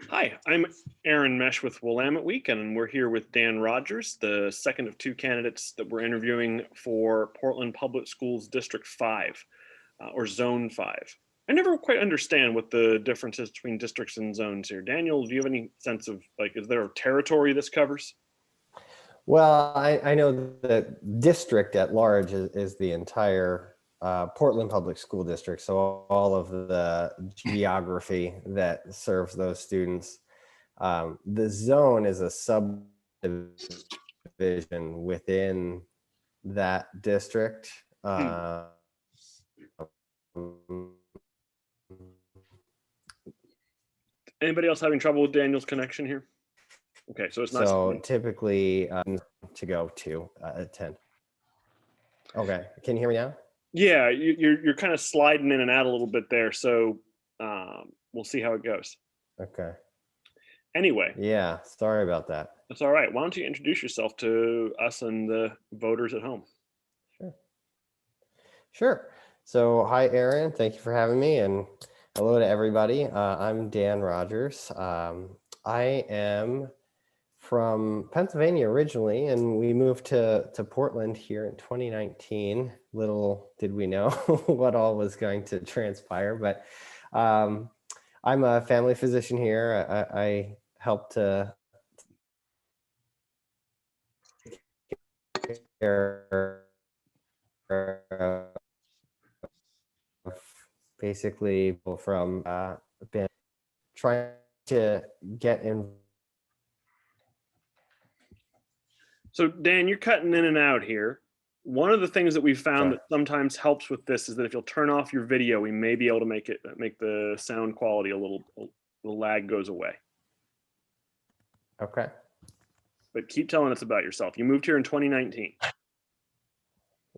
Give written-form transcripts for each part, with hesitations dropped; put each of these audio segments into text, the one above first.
Hi, I'm Aaron Mesh with Willamette Week, and we're here with Dan Rodgers, the second of two candidates that we're interviewing for Portland Public Schools District 5, or Zone 5. I never quite understand what the difference is between districts and zones here. Daniel, do you have any sense of, like, is there a territory this covers? Well, I know that district at large is the entire Portland Public School District. So all of the geography that serves those students. The zone is a subdivision within that district. Hmm. Anybody else having trouble with Daniel's connection here? Okay, so it's not. So typically to go to attend. Okay, can you hear me now? Yeah, you're kind of sliding in and out a little bit there, so we'll see how it goes. Okay. Anyway, Yeah, sorry about that. that's all right. Why don't you introduce yourself to us and the voters at home? Sure. Sure. So, hi, Aaron. Thank you for having me, and hello to everybody. I'm Dan Rodgers. I am from Pennsylvania originally, and we moved to Portland here in 2019. Little did we know what all was going to transpire, but I'm a family physician here. I help to take care of basically people from been trying to get in. So, Dan, you're cutting in and out here. One of the things that we've found Sorry. that sometimes helps with this is that if you'll turn off your video, we may be able to make the sound quality the lag goes away. Okay. But keep telling us about yourself. You moved here in 2019.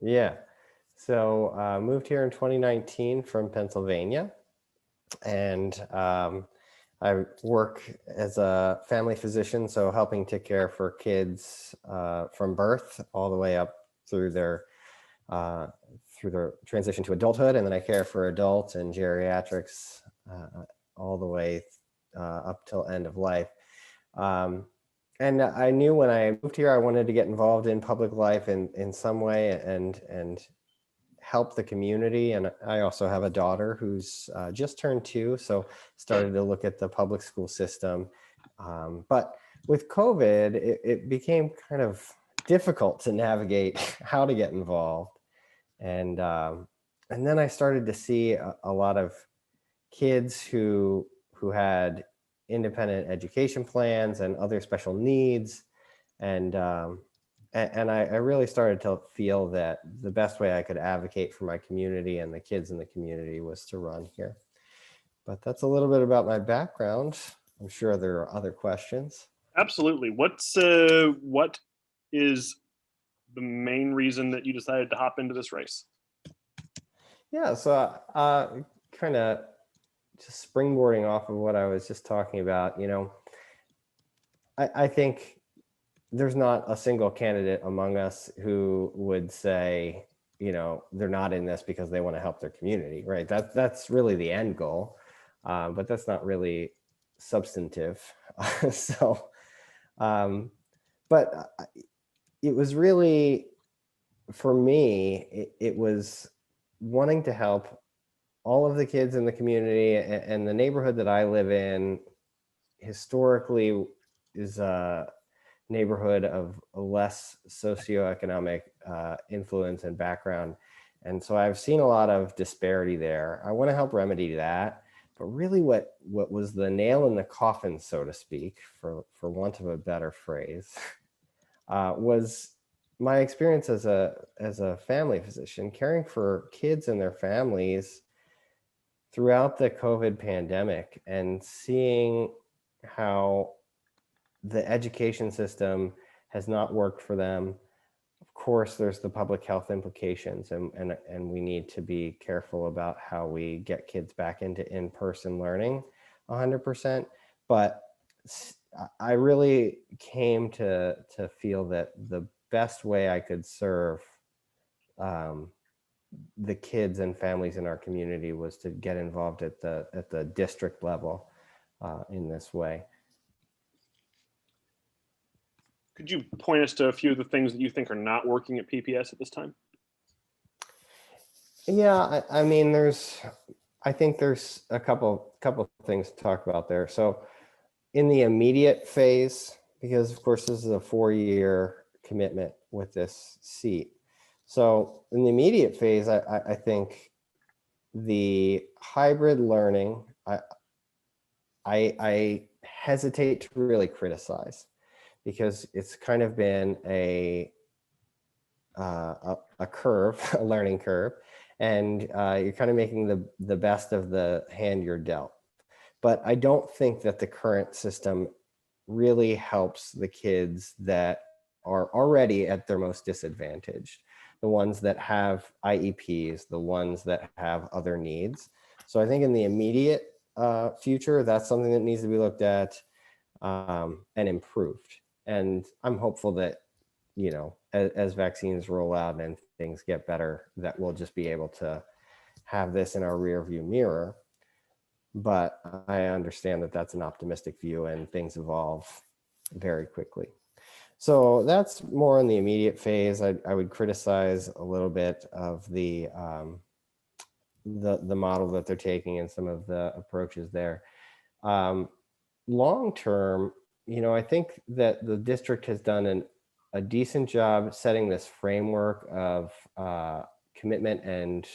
Yeah. So moved here in 2019 from Pennsylvania, and I work as a family physician, so helping take care for kids from birth all the way up through their transition to adulthood, and then I care for adults and geriatrics all the way up till end of life. And I knew when I moved here, I wanted to get involved in public life in some way and help the community. And I also have a daughter who's just turned 2, so started to look at the public school system. But with COVID, it became kind of difficult to navigate how to get involved. And then I started to see a lot of kids who had independent education plans and other special needs, and I really started to feel that the best way I could advocate for my community and the kids in the community was to run here. But that's a little bit about my background. I'm sure there are other questions. Absolutely. What is the main reason that you decided to hop into this race? Yeah, so kind of just springboarding off of what I was just talking about, I think there's not a single candidate among us who would say, they're not in this because they want to help their community, right? That's really the end goal, but that's not really substantive. So, but it was really, for me, it was wanting to help all of the kids in the community, and the neighborhood that I live in historically is a neighborhood of a less socioeconomic influence and background. And so I've seen a lot of disparity there. I want to help remedy that. But really what was the nail in the coffin, so to speak, for want of a better phrase, was my experience as a family physician, caring for kids and their families throughout the COVID pandemic, and seeing how the education system has not worked for them. Of course, there's the public health implications, and we need to be careful about how we get kids back into in-person learning 100%. But I really came to feel that the best way I could serve the kids and families in our community was to get involved at the district level. in this way. Could you point us to a few of the things that you think are not working at PPS at this time? Yeah, I think there's a couple things to talk about there. So in the immediate phase, because of course this is a 4-year commitment with this seat. So in the immediate phase, I think the hybrid learning, I hesitate to really criticize, because it's kind of been a curve, a learning curve, and you're kind of making the best of the hand you're dealt. But I don't think that the current system really helps the kids that are already at their most disadvantaged, the ones that have IEPs, the ones that have other needs. So I think in the immediate future, that's something that needs to be looked at and improved. And I'm hopeful that, you know, as vaccines roll out and things get better, that we'll just be able to have this in our rear view mirror. But I understand that that's an optimistic view and things evolve very quickly. So that's more in the immediate phase. I would criticize a little bit of the model that they're taking and some of the approaches there. Long term, you know, I think that the district has done a decent job setting this framework of commitment and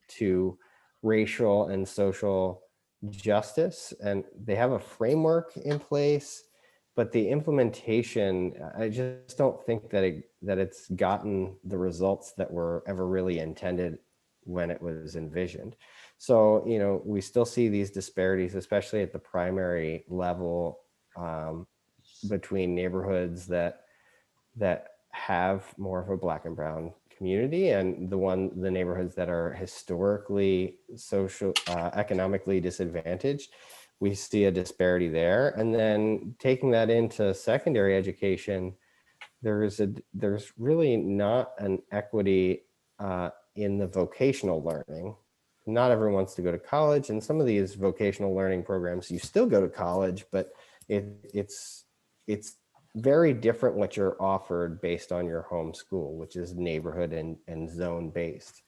to racial and social justice, and they have a framework in place, but the implementation, I just don't think that it's gotten the results that were ever really intended when it was envisioned. So, you know, we still see these disparities, especially at the primary level, between neighborhoods that have more of a Black and brown community and the neighborhoods that are historically economically disadvantaged. We see a disparity there. And then taking that into secondary education, there's really not an equity in the vocational learning. Not everyone wants to go to college, and some of these vocational learning programs, you still go to college, but it's very different what you're offered based on your home school, which is neighborhood and zone based.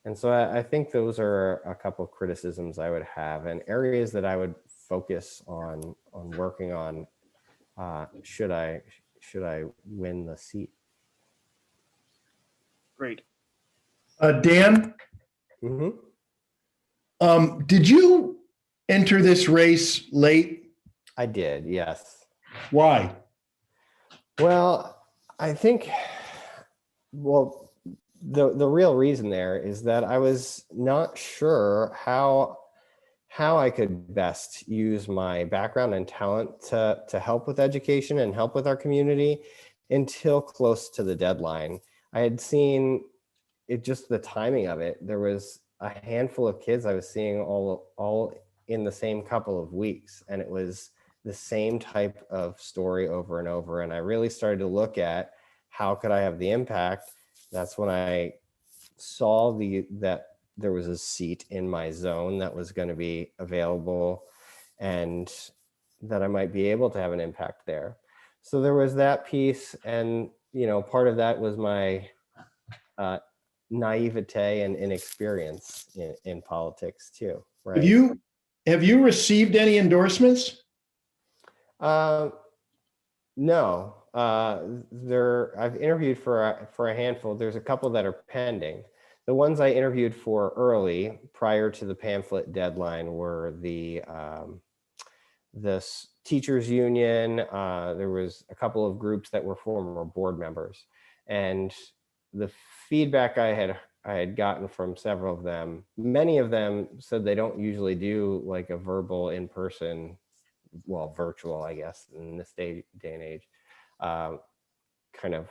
And so I think those are a couple of criticisms I would have, and areas that I would focus on working on should I win the seat. Great. Dan, did you enter this race late? I did, yes. Why? Well, I think, the real reason there is that I was not sure how I could best use my background and talent to help with education and help with our community until close to the deadline. I had seen it, just the timing of it. There was a handful of kids I was seeing all in the same couple of weeks, and it was the same type of story over and over. And I really started to look at how could I have the impact. That's when I saw that there was a seat in my zone that was going to be available and that I might be able to have an impact there. So there was that piece. And, you know, part of that was my naivete and inexperience in politics too. Right. Have you received any endorsements? No. I've interviewed for a handful. There's a couple that are pending. The ones I interviewed for early, prior to the pamphlet deadline, were the teachers union. There was a couple of groups that were former board members, and the feedback I had gotten from several of them, many of them said they don't usually do like a verbal in-person, well, virtual, I guess, in this day and age, kind of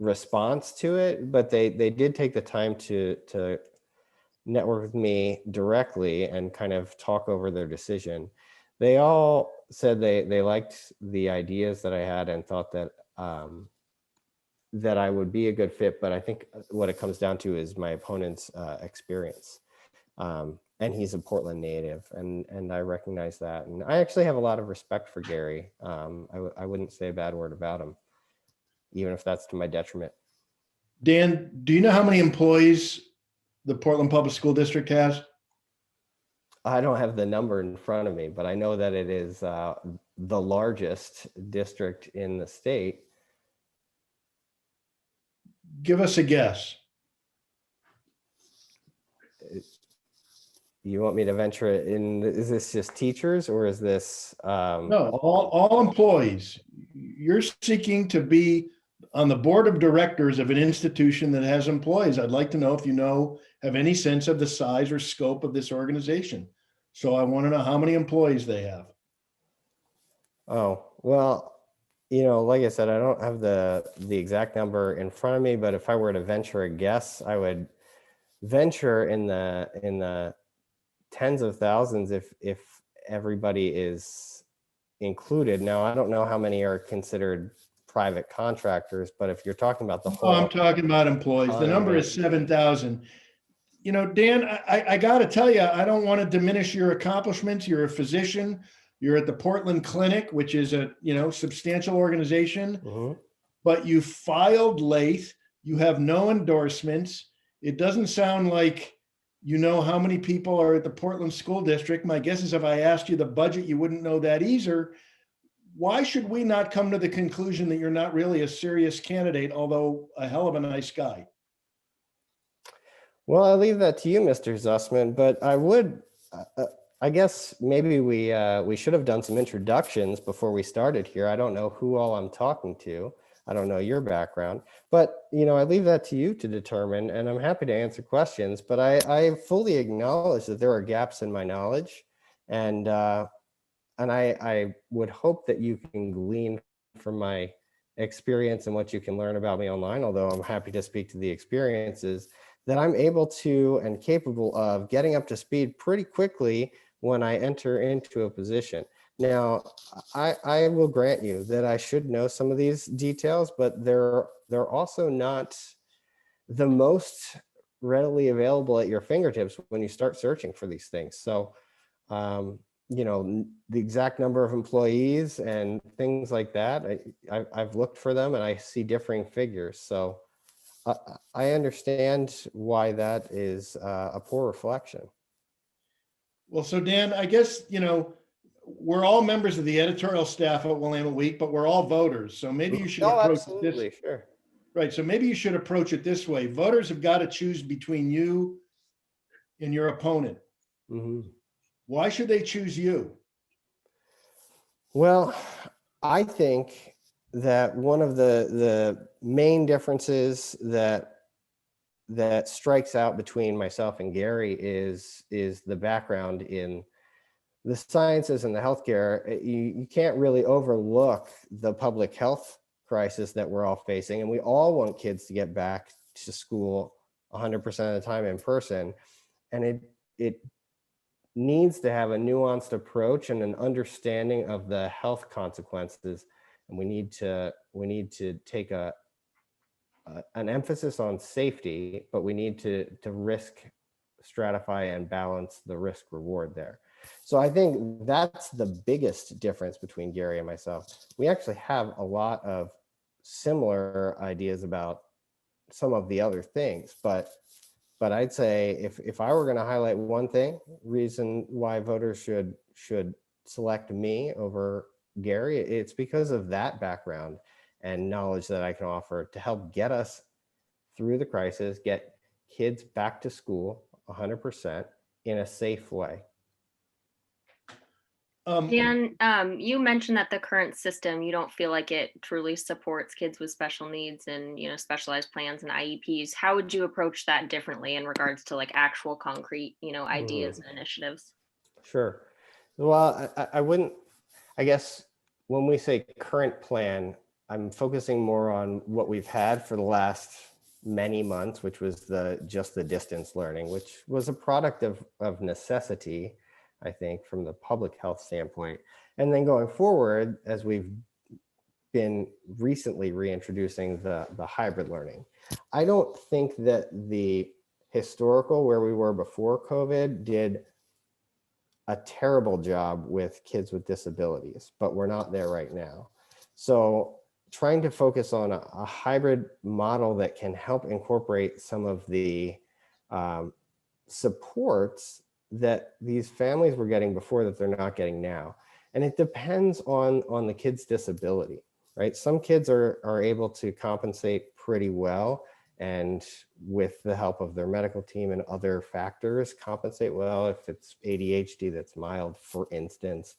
response to it, but they did take the time to network with me directly and kind of talk over their decision. They all said they liked the ideas that I had and thought that that I would be a good fit, but I think what it comes down to is my opponent's experience. and he's a Portland native, and I recognize that. And I actually have a lot of respect for Gary. I wouldn't say a bad word about him, even if that's to my detriment. Dan, do you know how many employees the Portland Public School District has? I don't have the number in front of me, but I know that it is the largest district in the state. Give us a guess. You want me to venture it in? Is this just teachers, or is this? No, all employees. You're seeking to be on the board of directors of an institution that has employees. I'd like to know if you have any sense of the size or scope of this organization. So I want to know how many employees they have. Oh, well, like I said, I don't have the exact number in front of me, but if I were to venture a guess, I would venture in the tens of thousands if everybody is included. Now, I don't know how many are considered private contractors, but if you're talking about the whole, I'm talking about employees. The number is 7,000. Dan, I got to tell you, I don't want to diminish your accomplishments. You're a physician. You're at the Portland Clinic, which is a substantial organization. Mhm. But you filed late. You have no endorsements. It doesn't sound like you know how many people are at the Portland School District. My guess is if I asked you the budget, you wouldn't know that either. Why should we not come to the conclusion that you're not really a serious candidate, although a hell of a nice guy? Well, I leave that to you, Mr. Zussman, but I would, I guess maybe we should have done some introductions before we started here. I don't know who all I'm talking to. I don't know your background, but I leave that to you to determine, and I'm happy to answer questions, but I fully acknowledge that there are gaps in my knowledge, and I would hope that you can glean from my experience and what you can learn about me online, although I'm happy to speak to the experiences that I'm able to and capable of getting up to speed pretty quickly when I enter into a position. Now, I will grant you that I should know some of these details, but they're also not the most readily available at your fingertips when you start searching for these things. So, the exact number of employees and things like that, I've looked for them and I see differing figures. So I understand why that is a poor reflection. Well, so Dan, I guess, we're all members of the editorial staff at Willamette Week, but we're all voters. So maybe you should approach absolutely, this. sure. Right. So maybe you should approach it this way. Voters have got to choose between you and your opponent. Mm-hmm. Why should they choose you? Well, I think that one of the main differences that strikes out between myself and Gary is the background in the sciences and the healthcare. You can't really overlook the public health crisis that we're all facing, and we all want kids to get back to school 100% of the time in person, and it needs to have a nuanced approach and an understanding of the health consequences, and we need to take an emphasis on safety, but we need to risk stratify and balance the risk reward there. So I think that's the biggest difference between Gary and myself. We actually have a lot of similar ideas about some of the other things, but I'd say if I were going to highlight one reason why voters should select me over Gary, it's because of that background and knowledge that I can offer to help get us through the crisis, get kids back to school 100% in a safe way. Dan, you mentioned that the current system, you don't feel like it truly supports kids with special needs and, specialized plans and IEPs. How would you approach that differently in regards to like actual concrete, ideas and initiatives? Sure. Well, I wouldn't, I guess when we say current plan, I'm focusing more on what we've had for the last many months, which was just the distance learning, which was a product of necessity, I think, from the public health standpoint. And then going forward, as we've been recently reintroducing the hybrid learning, I don't think that the historical where we were before COVID did a terrible job with kids with disabilities, but we're not there right now. So trying to focus on a hybrid model that can help incorporate some of the supports that these families were getting before that they're not getting now. And it depends on the kid's disability, right? Some kids are able to compensate pretty well, and with the help of their medical team and other factors, compensate well if it's ADHD that's mild, for instance,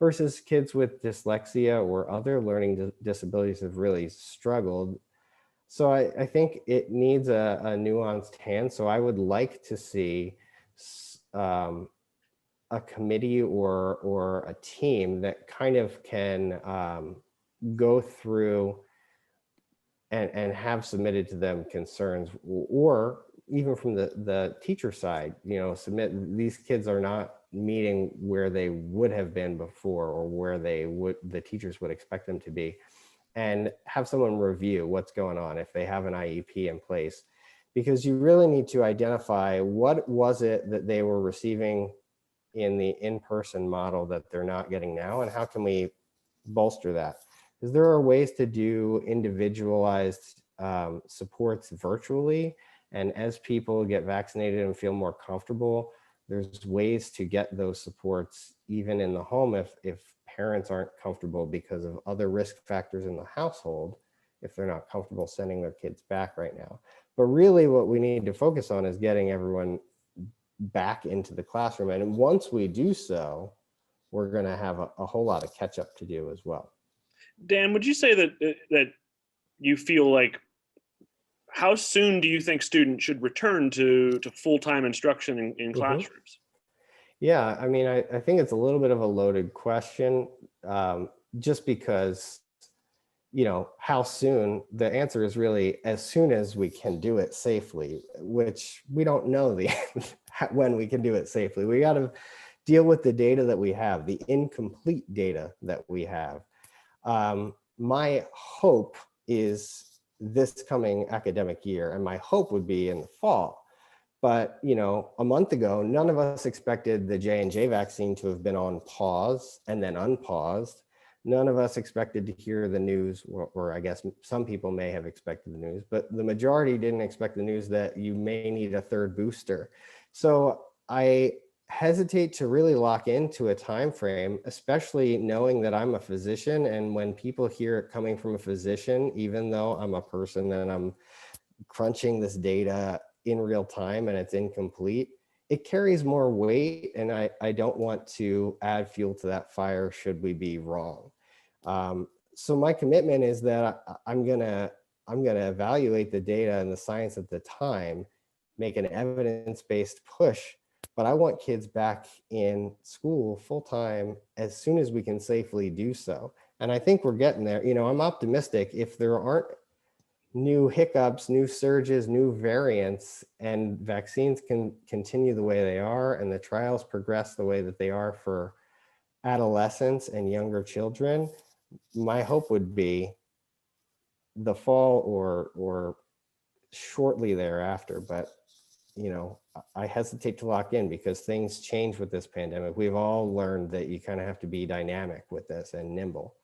versus kids with dyslexia or other learning disabilities have really struggled. So I think it needs a nuanced hand. So I would like to see a committee or a team that kind of can go through and have submitted to them concerns, or even from the teacher side, submit these kids are not meeting where they would have been before, or where the teachers would expect them to be, and have someone review what's going on if they have an IEP in place. Because you really need to identify what was it that they were receiving in the in-person model that they're not getting now, and how can we bolster that? Because there are ways to do individualized supports virtually, and as people get vaccinated and feel more comfortable, there's ways to get those supports even in the home if parents aren't comfortable because of other risk factors in the household, if they're not comfortable sending their kids back right now. But really what we need to focus on is getting everyone back into the classroom. And once we do so, we're going to have a whole lot of catch up to do as well. Dan, would you say that you feel like, how soon do you think students should return to full-time instruction in classrooms? Yeah, I mean, I think it's a little bit of a loaded question, just because, how soon, the answer is really as soon as we can do it safely, which we don't know when we can do it safely. We got to deal with the data that we have, the incomplete data that we have. My hope is this coming academic year, and my hope would be in the fall. But, a month ago, none of us expected the J&J vaccine to have been on pause and then unpaused. None of us expected to hear the news, or I guess some people may have expected the news, but the majority didn't expect the news that you may need a third booster. So I hesitate to really lock into a time frame, especially knowing that I'm a physician, and when people hear it coming from a physician, even though I'm a person and I'm crunching this data in real time and it's incomplete, it carries more weight, and I don't want to add fuel to that fire should we be wrong. So my commitment is that I'm gonna evaluate the data and the science at the time, make an evidence-based push, but I want kids back in school full-time as soon as we can safely do so. And I think we're getting there. I'm optimistic. If there aren't new hiccups, new surges, new variants, and vaccines can continue the way they are, and the trials progress the way that they are for adolescents and younger children, my hope would be the fall or shortly thereafter. But I hesitate to lock in because things change with this pandemic. We've all learned that you kind of have to be dynamic with this and nimble.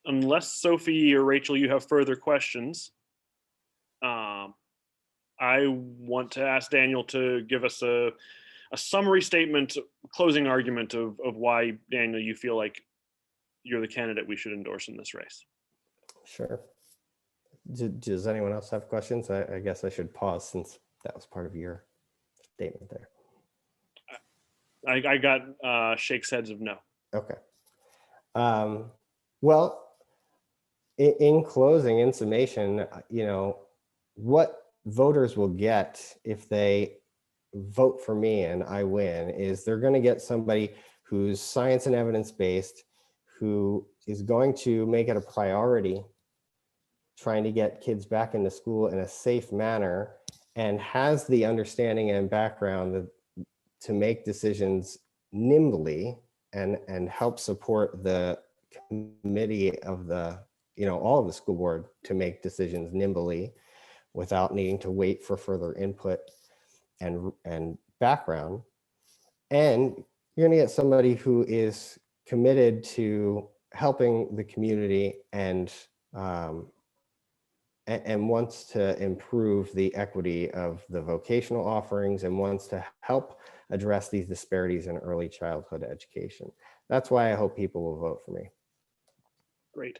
Unless Sophie or Rachel, you have further questions, I want to ask Daniel to give us a summary statement, closing argument of why, Daniel, you feel like you're the candidate we should endorse in this race. Sure. Does anyone else have questions? I guess I should pause since that was part of your statement there. I got shakes heads of no. Okay. Well, in closing, in summation, what voters will get if they vote for me and I win is they're going to get somebody who's science and evidence based, who is going to make it a priority trying to get kids back into school in a safe manner, and has the understanding and background to make decisions nimbly and help support the committee of all of the school board to make decisions nimbly, without needing to wait for further input and background. And you're going to get somebody who is committed to helping the community and wants to improve the equity of the vocational offerings and wants to help address these disparities in early childhood education. That's why I hope people will vote for me. Great.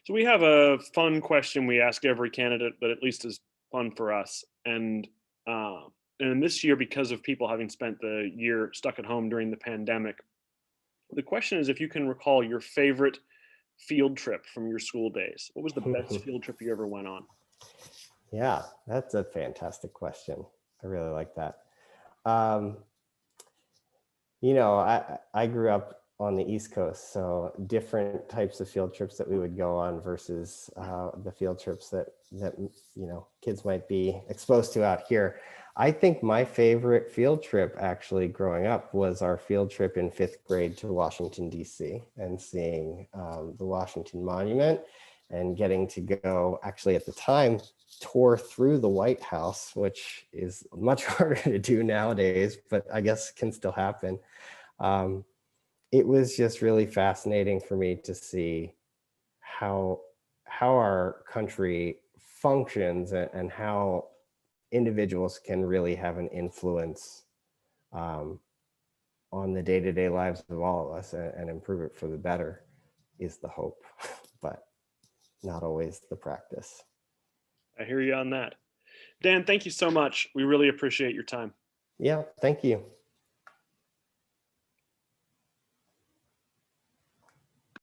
So we have a fun question we ask every candidate, but at least is fun for us. And this year, because of people having spent the year stuck at home during the pandemic, the question is if you can recall your favorite field trip from your school days. What was the best field trip you ever went on? Yeah, that's a fantastic question. I really like that. You know, I grew up on the East Coast, so different types of field trips that we would go on versus the field trips that you know, kids might be exposed to out here. I think my favorite field trip actually growing up was our field trip in 5th grade to Washington, D.C. and seeing the Washington Monument and getting to go, actually at the time, tour through the White House, which is much harder to do nowadays, but I guess can still happen. It was just really fascinating for me to see how our country functions and how individuals can really have an influence on the day-to-day lives of all of us and improve it for the better is the hope, but not always the practice. I hear you on that. Dan, thank you so much. We really appreciate your time. Yeah, thank you.